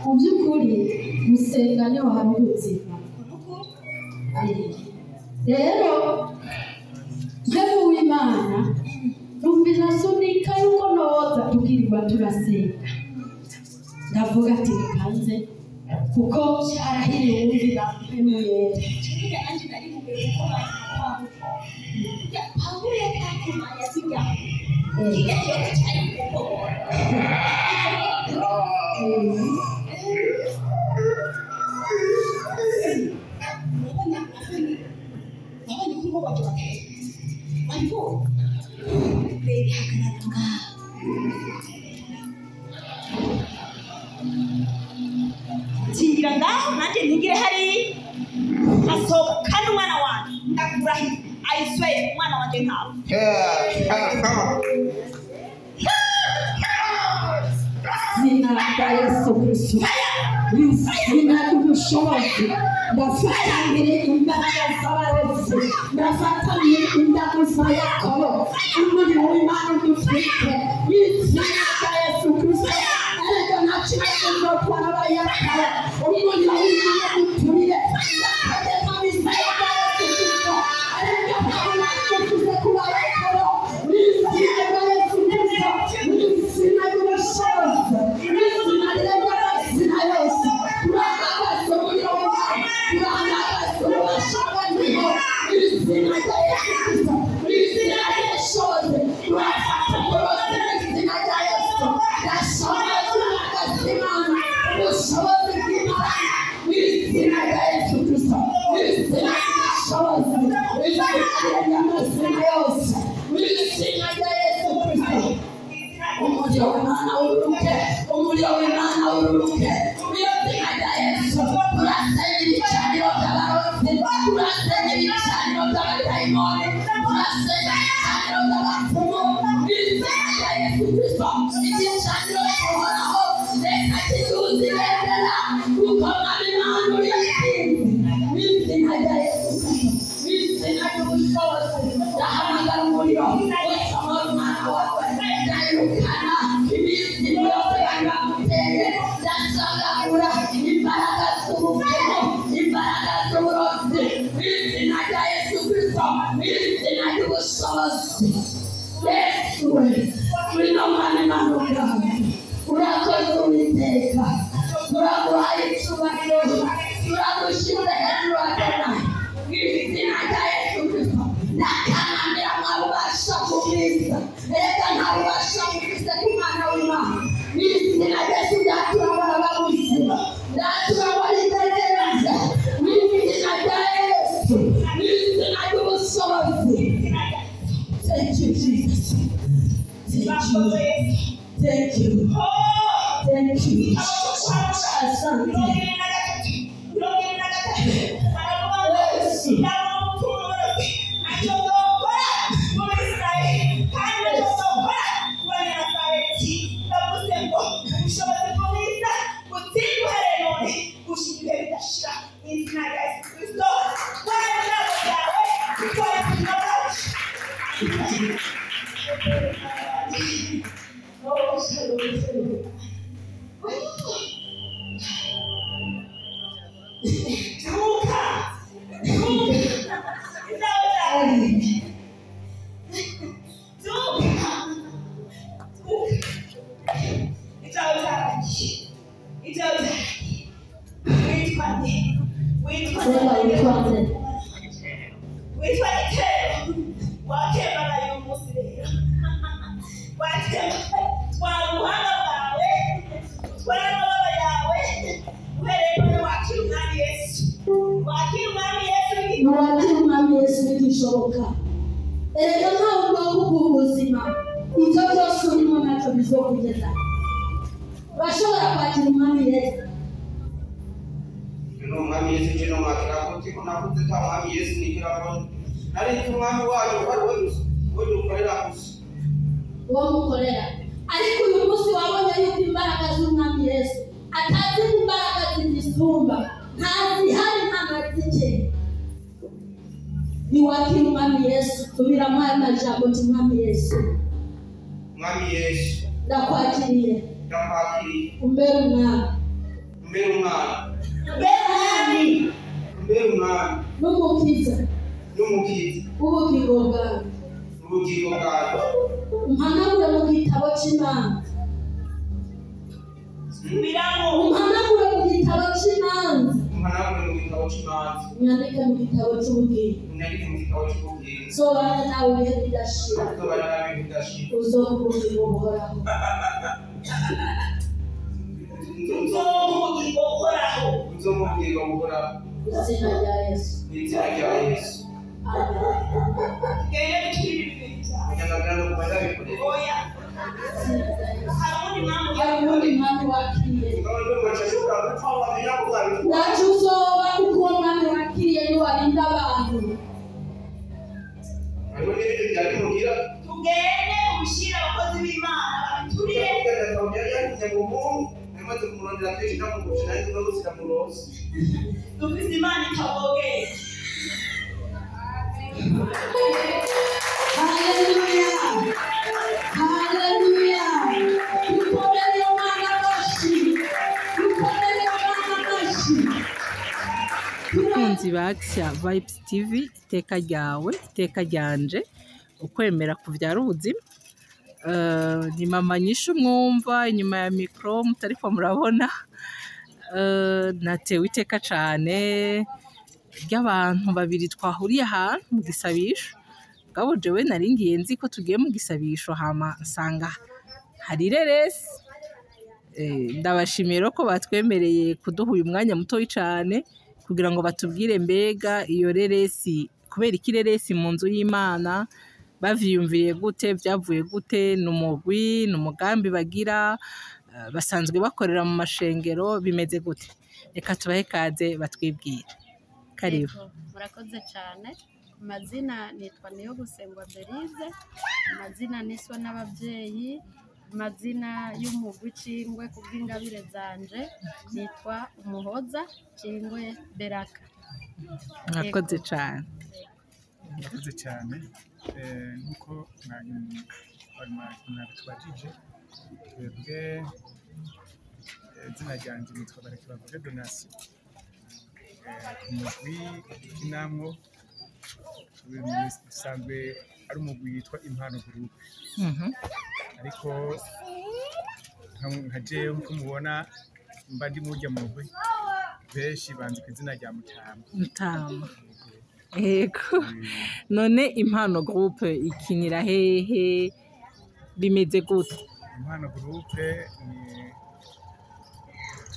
Mubyukuri gusenga niho hari ubuzima. Rero yewe w'Imana numvira sunika yuko noza tukirirwa turasenga. Ndavuga ati kanze kuko arahiriye wumvira mpemuye. Tingira ngaho nanjye ntigire hari asohoka n'umwana wanjye ndakurahi ayisweye umwana wanjye ntawe Zina la Yesu Kristo. Zina y'ubushobozi. Ndafata mbere imbaraga z'abarezi. Ndafata mbere imbaraga za Yakobo. Umurimo w'Imana dufite. Izina rya Yesu Kristo. Erega nta kibazo no kwaba Yakobo. Umurimo w'Imana duturiye. Ndakageza bizaya bya Yesu Kristo. Erega Pawulo tuze kuba Yakobo. Izina rya Yesu Kristo. Izina y'ubushobozi. Izina ry'abazina yose. Turahagaze muri wowe. Turahagaze mu bashakaniho. Izina rya Yesu Kristo. Izina ry'ubushobozi. Turafata ubushobozi n'izina rya Yesu. Ndashoboza uhagaze Imana. Ubushobozi bw'Imana. Izina rya Yesu Kristo. Izina ry'ubushobozi. Izina ry'amazina yose. Izina rya Yesu Kristo. Umuriro w'Imana ururuke, umuriro w'Imana ururuke, izina rya Yesu. Urasenya ibicaniro by'abarozi, urasenya ibicaniro by'abadayimoni, urasenya ibicaniro by'abapfumu, izina rya Yesu Kristo. Igicaniro gihoraho, reka kiduze ibendera, kuko Mwami Imana uri intsinzi. Izina rya Yesu Kristo, izina ry'ubushobozi. Ndahamagara umuriro usohora umwana wawe. Ndayirukana iminsi yose bari bamuteye. Ndasagagura imbaraga z'ubupfumu, imbaraga z'uburozi. Izina rya Yesu Kristo, izina ry'ubushobozi. Yesu we, uri no Mwami Imana ubwawe. Urakoze Uwiteka. Turaguhaye icyubahiro. Turagushyize hejuru Adonai. Izina rya Yesu Kristo. Ndakanamira mwabubasha kubwiza. Erega nta bubasha bufise ku mwana w'Imana. Izina rya Yesu ndaturabara babuzima. Ndaturabara itegereza. Izina rya Yesu. Izina ry'ubushobozi. Thank you, Jesus. Thank you. Thank you. Thank you. Asante. Erega ntabwo kuguha ubuzima ibyo byose urimo ntacyo bizokugeza urashobora kwakira umwami Yesu umwami Yesu kino mwakira kuti kunakuze ta umwami Yesu nikira bona nari umwami wayo wari we ukorera gusa uwo mukorera ariko uyu munsi wabonye yuko imbaraga z'umwami Yesu atazi imbaraga z'isumba ntazihari ntamazike niwakira umwami Yesu tubiramo aya majambo y'umwami Yesu umwami Yesu ndakwakiriye umbere umwami n'umukiza ubugingo bwawe umpanagure mu gitabo cy'imanza umpanagure mu gitabo cy'imanza unyandike mu gitabo cy'ubugingo nsobana nawe ibihe bidashira uzobugingo buhoraho izina rya Yesu hari mwami wakiriye ntacyo uzoba kuko uwo mwami wakiriye niwarinda abantu tugende gushyira abakozi b'Imana babiturire dufite Imana itabogeye haleluya haleluya dukorere Imana amashi dukorere Imana amashi bakunzi ba Action Vibes TV iteka ryawe iteka ryanje ukwemera kuvyara ubuzima ni mama nyishu mwumva inyuma ya mikro mutariko murabona natewe iteka cane ry'abantu babiri twahuriye ahantu mu gisabisho gabo jewe naringiye nzi ko tugiye mu gisabisho hama nsanga hari reresi ndabashimiye ko batwemereye kuduha uyu mwanya mutoyi cane kugira ngo batubwire mbega iyo reresi kubera ikireresi mu nzu y'Imana bavyiyumviriye gute byavuye gute n'umugwi n'umugambi bagira basanzwe bakorera mu mashengero bimeze gute reka tubahe kaze batwibwire karibu murakoze cyane amazina nitwa niyo gusengwa Berize amazina niswa n'ababyeyi amazina y'umugwi Cingwe kubw'ingabire zanje nitwa Umuhoza Cingwe Beraka murakoze cyane murakoze cyane nkuko mwabitubajije twebwe izina ryanjye nitwa Barekibavuge Donatien umugwi w'inamwo usanzwe ari umugwi witwa Impano Group ariko nka jewe nkuko mubona mba ndi murya mugwi benshi banzi ku izina rya Mutama Ego none Impano Group ikinira hehe bimeze gute Impano Group ni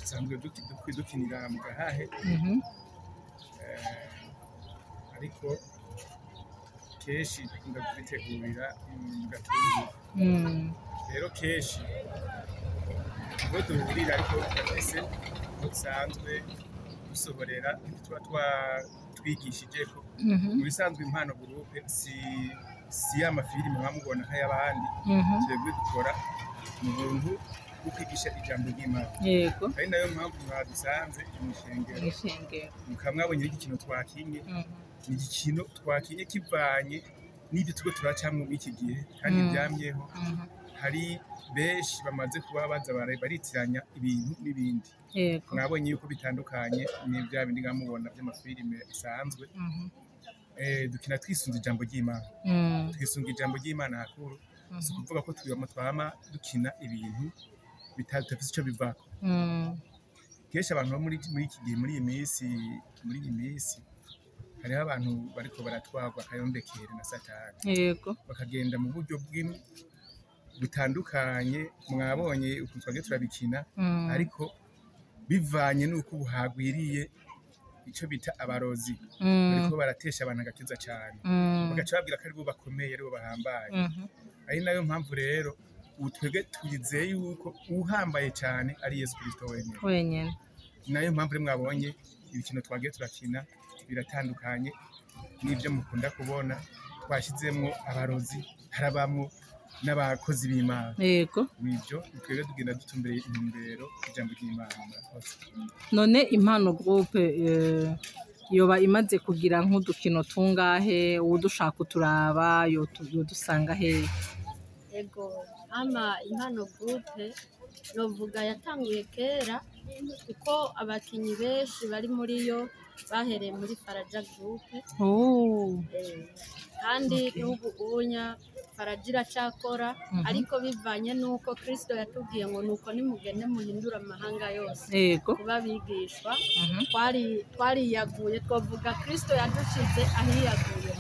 dusanzwe dukinira mu Gahahe ariko keshi dukunda kubitegurira mu Gatumba rero keshi ngo duhurira ariko twese dusanzwe dusoborera tuba twigishije ko mu bisanzwe Impano Group si amafilime mwamubona nk'ay'abandi twebwe dukora mu buntu bwo kwigisha ijambo ry'Imana yego ari nayo mpamvu mwadusanze mu ishengero mukamwabonye igikino twakinye ni igikino twakinye kivanye n'ibyo tugo turacamwe muri iki gihe kandi byamyeho hari benshi bamaze kuba baza baritiranya ibintu n'ibindi mwabonye yuko bitandukanye n'ibya bindi ngamubona by'amafilime asanzwe dukina twisunze ijambo ry'Imana twisunga ijambo ry'Imana hakuru si ukuvuga ko twama dukina ibintu bitafise icyo bivako kenshi abantu bo muri iki gihe muri iyi minsi hariho abantu bariko baratwarwa akayombekere na Satani yego bakagenda mu buryo butandukanye mwabonye ukuntu twagiye turabikina ariko bivanye n'uko buhagwiriye icyo bita abarozi bariko baratesha abantu agakiza cyane bagaca babwira ko aribo bakomeye aribo bahambaye ari nayo mpamvu rero twebwe twizeye yuko uhambaye cyane ari Yesu Kristo wenyine nayo mpamvu rero mwabonye ibikino twagiye turakina biratandukanye n'ibyo mukunda kubona twashyizemo abarozi harabamo n'abakozi b'Imana yego nibyo twebwe tugenda dutumbere intumbero ijambo ry'Imana. None Impano Groupe yoba imaze kugira nk'udukino tungahe udushaka uturaba yodusanga he? Yego Impano Groupe novuga yatanguye kera kuko abakinyi benshi bari muri yo bahereye muri Faraja Groupe kandi n'ubu ubunya Faraja iracakora ariko bivanye n'uko Kristo yatubwiye ngo nuko nimugende muhindura amahanga yose kuba bigishwa twariyaguye twavuga Kristo yadushize ahiyaguye.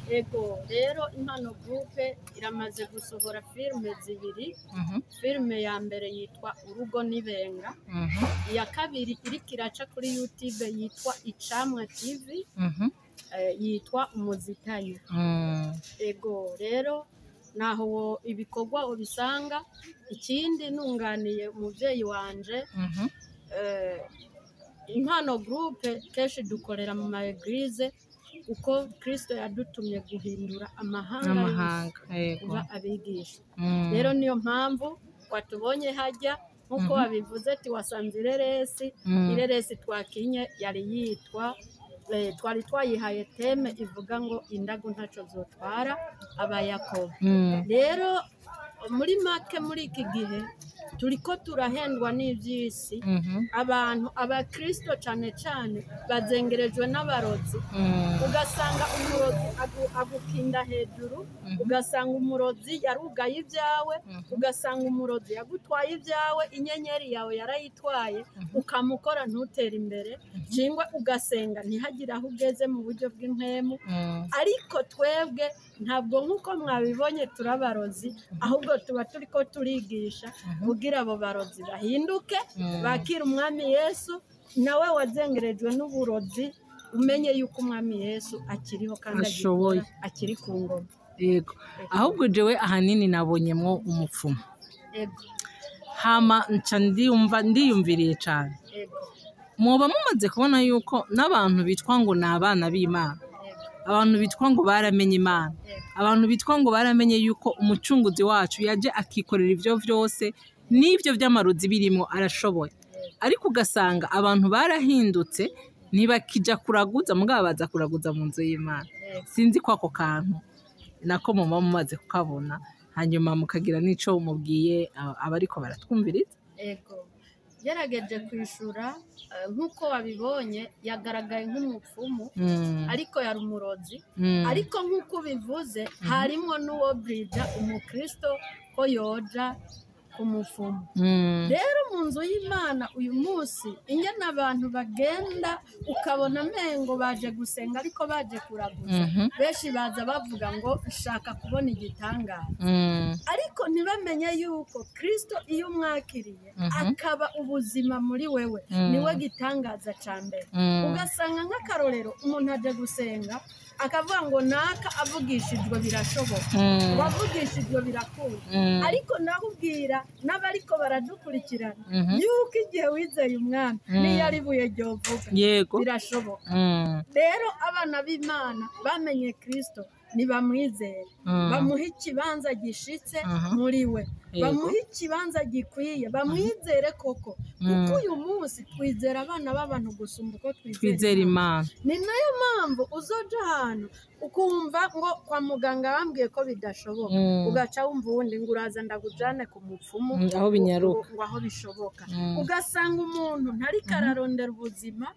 Ego rero Impano Groupe iramaze gusohora filime zibiri. Filime ya mbere yitwa Urugo Nibenga, iya kabiri iriko iraca kuri YouTube yitwa Icamwa TV, yitwa Umuzitanya. Ego rero naho ibikorwa ubisanga. Ikindi nunganiye umuvyeyi wanje, Impano Groupe kenshi dukorera mu ma eglise uko Kristo yadutumye guhindura amahanga kuba abigisha. Rero niyo mpamvu watubonye hajya nkuko wabivuze ati wasanze ireresi twakinye yari yitwa twari twayihaye teme ivuga ngo indagu ntaco zotwara abayakobo. Rero muri make muri iki gihe turiko turahendwa n'ivyisi, abantu abakristo cane cane bazengerejwe n'abarozi, ugasanga umurozi agukinda hejuru, ugasanga umurozi yarugaye ibyawe, ugasanga umurozi yagutwaye ibyawe, inyenyeri yawe yarayitwaye, ukamukora ntutera imbere, cingwe ugasenga ntihagire aho ugeze mu buryo bw'impemu. Ariko twebwe ntabwo nk'uko mwabibonye turabarozi, ahubwo tuba turiko turigisha kugira abo barozi bahinduke bakira umwami Yesu. Nawe wazengerejwe n'uburozi umenye yuko umwami Yesu akiriho kandi ashoboye akiri ku ngoma. Yego ahubwo jewe ahanini nabonyemwo umupfumu. Yego hama nca ndiyumviriye cyane. Yego muba mumaze kubona yuko n'abantu bitwa ngo ni abana b'Imana, abantu bitwa ngo baramenye Imana, abantu bitwa ngo baramenye yuko umucunguzi wacu yaje akikorera ivyo vyose n'ivyo vy'amarozi birimo arashoboye. Ariko ugasanga abantu barahindutse ntibakija kuraguza mugabo baza kuraguza mu nzu y'Imana. Sinzi ko ako kantu nako muba mumaze kukabona hanyuma mukagira n'ico mubwiye abariko baratwumviriza. Ego gerageje kwishura nkuko wabibonye yagaragaye nk'umupfumu ariko yari umurozi, ariko nkuko bivuze harimo n'uwo brija umukristo ko yoja umupfumu. Rero mu nzu y'Imana uyu munsi ingene abantu bagenda ukabona mengo baje gusenga ariko baje kuraguza, benshi baza bavuga ngo ushaka kubona igitangaza, ariko ntibamenye yuko Kristo iyo umwakiriye akaba ubuzima muri wewe niwe gitangaza ca mbere. Ugasanga nk'akarorero umuntu aje gusenga akavuga ngo naka avugishijwe birashoboka, wavugishijwe birakunda, ariko nakubwira n'abariko baradukurikirana yuko igihe wizeye umwami niyo ari buye ryovuga birashoboka. Rero abana b'Imana bamenye Kristo nibamwizere, bamuhe ikibanza gishitse muri we, bamuhe ikibanza gikwiye, bamwizere koko, kuko uyu munsi twizera abana b'abantu gusumba uko twizera Imana. Ni nayo mpamvu uzoja ahantu ukumva ngo kwa muganga bambwiye ko bidashoboka, ugaca wumva uwundi ngo uraza ndagujane ku mupfumu aho binyaruka ngo aho bishoboka. Ugasanga umuntu ntariko ararondera ubuzima,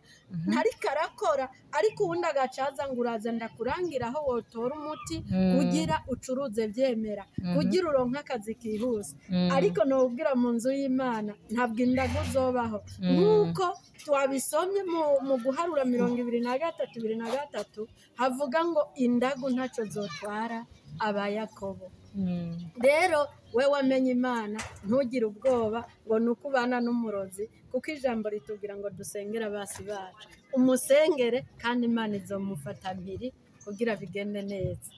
ntariko arakora, ariko uwundi agacaza ngo uraza ndakurangira aho wotora umuti kugira ucuruze vyemera, kugira uronke akazi kihuse. Ariko nobwira mu nzu y'Imana ntabwo indagu zobaho nk'uko twabisomye mu guharura 23:23 havuga ngo indagu ntaco zotwara abayakobo. rero we wamenye imana ntugire ubwoba ngo ni uko ubana n'umurozi kuko ijambo ritubwira ngo dusengere abasi bacu umusengere kandi imana izomufata mpiri kugira bigende neza.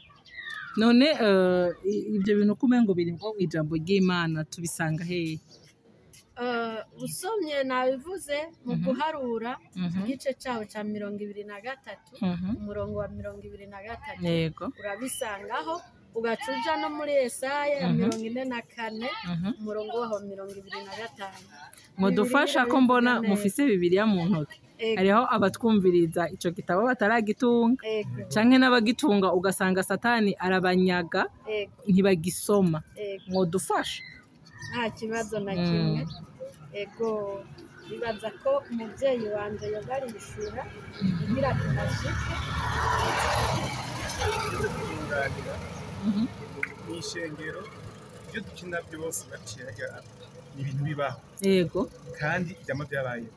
none ibyo bintu uko umengo biri ngo ijambo ry'Imana tubisanga hehe? Usomye nabivuze mu guharura igice cyaho cya 23 umurongo wa 23 yego urabisangaho ugacuja no muri Yesaya ya 44 umurongo waho 25. mudufasha ko mbona mufise Bibiliya mu ntoki hariho abatwumviriza ico gitabo bataragitunga canke n'abagitunga ugasanga satani arabanyaga ntibagisoma mudufasha. Nta kibazo na kimwe. Ego bibaza ko umubyeyi wanje yogarishura kugira tunashike n'ishengero ibyo dukina byose baciyaga ni ibintu bibaho yego kandi ibyama byabaye.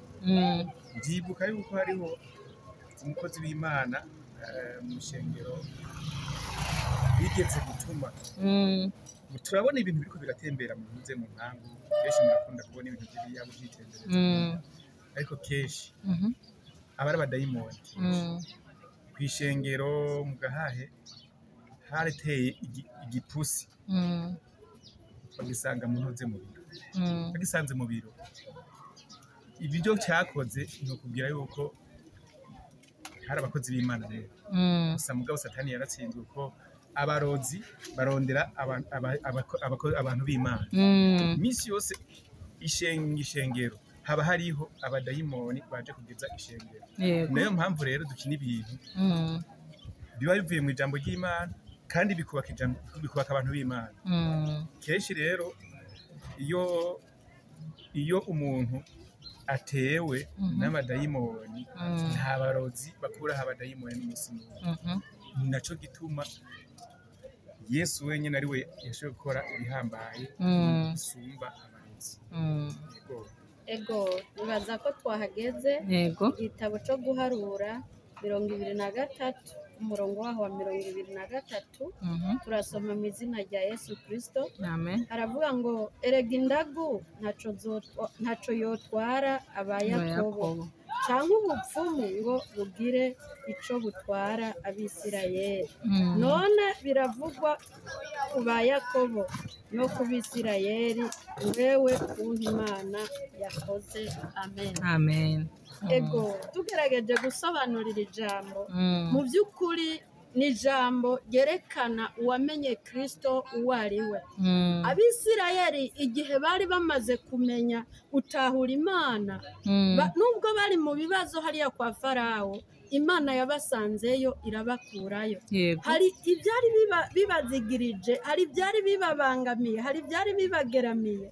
Ndibuka yuko hariho umukozi w'Imana mu ishengero bigeze gutuma turabona ibintu biriko biratembera mu nze mu ntango kenshi murakunda kubona ibintu by'ibiyabo byitendereza ariko kenshi abari abadayimoni kwishengero mu gahahe hareteye igipusi bagisanga mu ntuze mu biro bagisanze mu biro ibyo cyakoze ni ukubwira yuko hari abakozi b'Imana rero gusa mugabo satani yaratsinzwe ko abarozi barondera abantu b'Imana iminsi yose ishengero haba hariho abadayimoni baje kugeza ishengero. Nayo mpamvu rero dukina ibintu biba bivuye mu ijambo ry'Imana kandi bikubaka abantu b'Imana. Kenshi rero iyo umuntu atewe n'abadayimoni nta barozi bakuraho abadayimoni n'umunsi n'umwe. Naco gituma Yesu wenyine ari we yashoboye gukora ibihambaye isumba abarozi. Ego bibaza ko twahageze igitabo cyo guharura 23 umurongo waho wa 23 turasoma mu izina rya Yesu Kristo. Haravuga ngo erega indagu ntaco yotwara abayakobo cyangwa ubupfumu ngo bugire ico butwara abisirayeli. None biravugwa ku bayakobo no ku bisirayeli wewe kuntu Imana yakoze. Amen. Amen. Ego tugerageje gusobanurira ijambo mu by'ukuri ni ijambo ryerekana uwamenye Kristo uwo ari we. Abisirayeli igihe bari bamaze kumenya utahura Imana nubwo bari mu bibazo hariya kwa Farawo Imana yabasanzeyo irabakurayo. Hari ibyari bibazigirije, hari ibyari bibabangamiye, hari ibyari bibageramiye,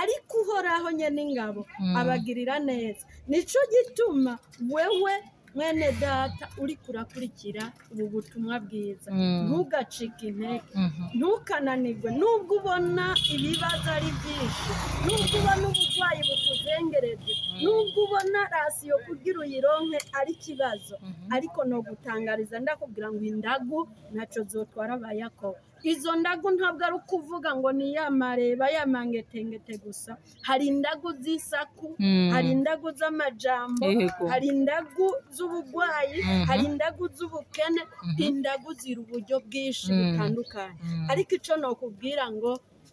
ariko uhoraho nyene ingabo abagirira neza. Nico gituma wewe mwene data uri kurakurikira ubu butumwa bwiza ntugacike intege ntukananirwe nubwo ubona ibibazo ari byinshi, nubwo ubona uburwayi bukuzengereje, nubwo ubona rasiyo kugira uyironke ari ikibazo, ariko no gutangariza ndakubwira ngo indagu ntaco zotwara abayakobo. Izo ndagu ntabwo ari ukuvuga ngo ni yamareba yamangetengete gusa. Hari indagu z'isaku, hari indagu z'amajambo, hari indagu z'ubugwayi, hari indagu z'ubukene. Indagu ziri uburyo bwinshi butandukanye, ariko ico nokubwira ngo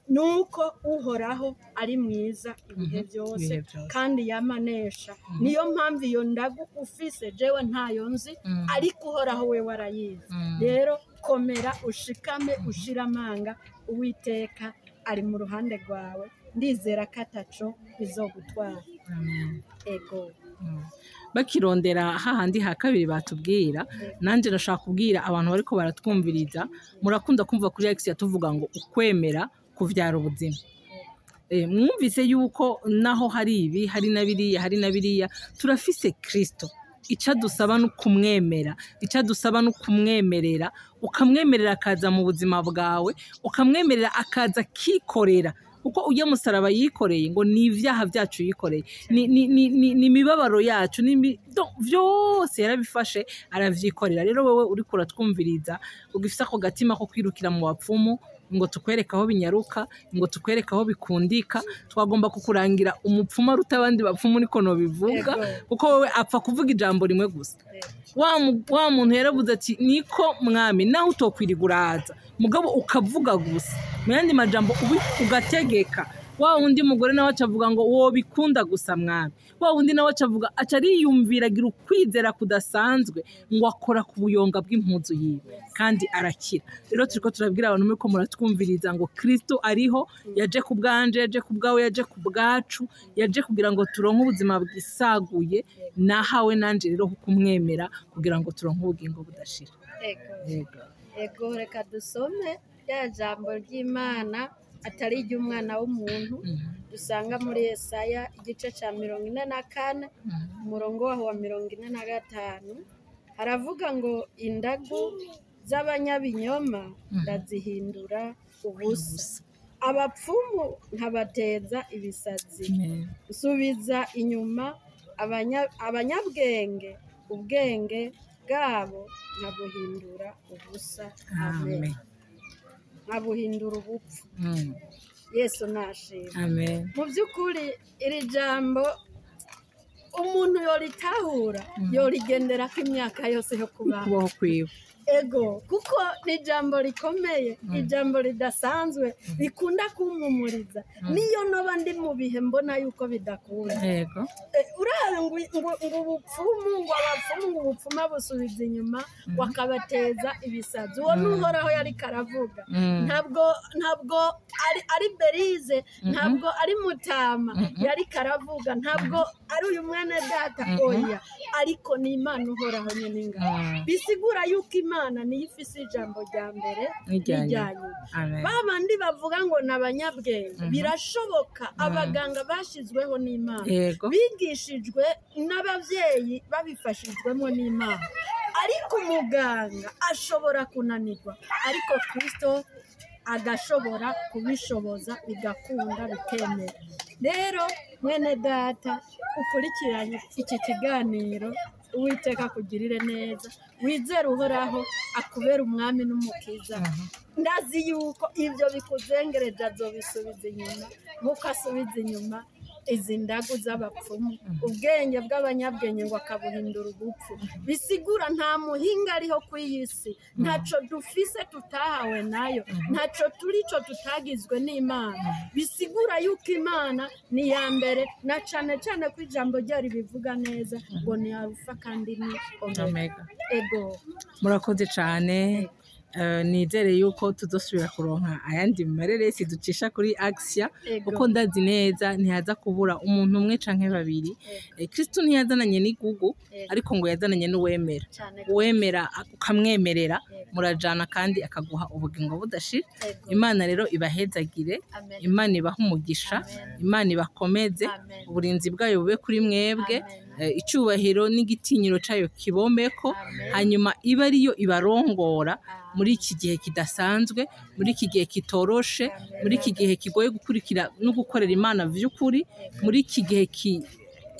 nuko uhoraho ari mwiza ibihe byose kandi yamanesha. Niyo mpamvu iyo ndagu ufise jewe ntayo nzi, ariko uhoraho we warayizi. Rero komera ushikame ushira amanga, Uwiteka ari mu ruhande rwawe, ndizera ko ataco bizogutwara. Ego bakirondera hahandi ha kabiri batubwira, nanje nashaka kubwira abantu bariko baratwumviriza, murakunda kumva kuri Alex yatuvuga ngo ukwemera kuvyara ubuzima. Mwumvise yuko naho hari ibi hari na biriya turafise Kristo. Ica dusaba no kumwemera, ica dusaba no kumwemerera, ukamwemerera akaza mu buzima bwawe, ukamwemerera akaza kikorera kuko ujya musaraba yikoreye ngo ni ibyaha byacu yikoreye ni imibabaro yacu byose yarabifashe aravyikorera. Rero wewe uri kuratwumviriza ugifisa ako gatima ko kwirukira mu bapfumu ngo tukwereka aho binyaruka, ngo tukwereka aho bikundika, twagomba kukurangira umupfumu aruta abandi bapfumu niko no bivuga, kuko wowe apfa kuvuga ijambo rimwe gusa. Wa muntu yaravuze ati niko mwami naho utokwiriga uraza, mugabo ukavuga gusa mu yandi majambo ugategeka. Wa wundi mugore nawe acavuga ngo wo bikunda gusa mwami. Wa wundi nawe acavuga aca ariyumvira agira ukwizera kudasanzwe ngo akora ku buyonga bw'impuzu yiwe kandi arakira. Rero turiko turabwira abantu muri ko muratwumviriza ngo Kristo ariho, yaje ku bwanje, yaje ku bwawe, yaje ku bwacu, yaje kugira ngo turonke ubuzima bwisaguye, nahawe nanje rero kumwemera kugira ngo turonke ubugingo budashira. Ego reka dusome ya jambo ry'Imana atari iry'umwana w'umuntu dusanga muri Yesaya igice cya 44 umurongo wa 45 haravuga ngo indagu z'abanyabinyoma ndazihindura ubusa, abapfumu nkabateza ibisazi, nsubiza inyuma abanyabwenge ubwenge bwabo nkabuhindura ubusa. Amen. Nkabuhindura ubupfu. Yesu nashimwe. Amen. Mu by'ukuri iri jambo umuntu yoritahura yorigendera ko imyaka yose yo kubaho kwiwe. Ego kuko ni jambo rikomeye, ijambo ridasanzwe bikunda kumpumuriza niyo noba ndi mu bihe mbona yuko bidakunda. Yego. Urabe ngo ubupfumu ngo abapfumu ngo ubupfuma busubiza inyuma wakabateza ibisazi. Uwo nuhoraho yari karavuga ntabwo ari Berize, ntabwo ari Mutama yari karavuga, ntabwo ari uyu mwene data oya, ariko ni Imana uhoraho nyine ngaho. Bisigura yuko Imana niyo ifise ijambo rya mbere n'ijyanye. Babandi bavuga ngo n'abanyabwenge birashoboka, abaganga bashizweho n'Imana, bigishijwe n'abavyeyi babifashijwemo n'Imana, ariko umuganga ashobora kunanirwa, ariko Kristo agashobora kubishoboza bigakunda bikemera. Rero mwene data ukurikiranye iki kiganiro, Uwiteka kugirire neza, wizere uhoraho akubera umwami n'umukiza. Ndazi yuko ibyo bikuzengereje azobisubiza inyuma nk'uko asubiza inyuma izi ndagu z'abapfumu, ubwenge bw'abanyabwenge ngo akabuhindura ubupfu. Bisigura nta muhinga ariho ku iyi si, ntaco dufise tutahawe nayo, ntaco turico tutagizwe n'Imana. Bisigura yuko Imana ni ya mbere, na cane cane ko ijambo ryari bivuga neza ngo ni Alpha kandi ni Omega. Ego murakoze cane. Nizere yuko tuzosubira kuronka ayandi mareresi ducisha kuri Axia, kuko ndazi neza ntihaza kubura umuntu umwe canke babiri. Kristo ntiyazananye n'igugu, ariko ngo yazananye n'uwemera. Uwemera ukamwemerera murajana kandi akaguha ubugingo budashira. Imana rero ibahezagire, Imana ibaha umugisha, Imana ibakomeze, uburinzi bwayo bube kuri mwebwe, icyubahiro n'igitinyiro cayo kibomeko, hanyuma iba ariyo ibarongora muri iki gihe kidasanzwe, muri iki gihe kitoroshe, muri iki gihe kigoye gukurikira no gukorera Imana vy'ukuri, muri iki gihe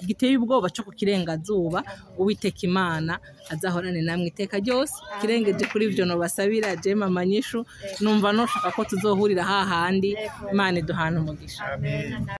giteye ubwoba cyo kukirengazuba. Uwiteka Imana azahorane namwe iteka ryose. Kirengeje kuri ivyo no basabira je mama Nyishu, numva no shaka ko tuzohurira hahandi. Imana iduhana umugisha. Amen.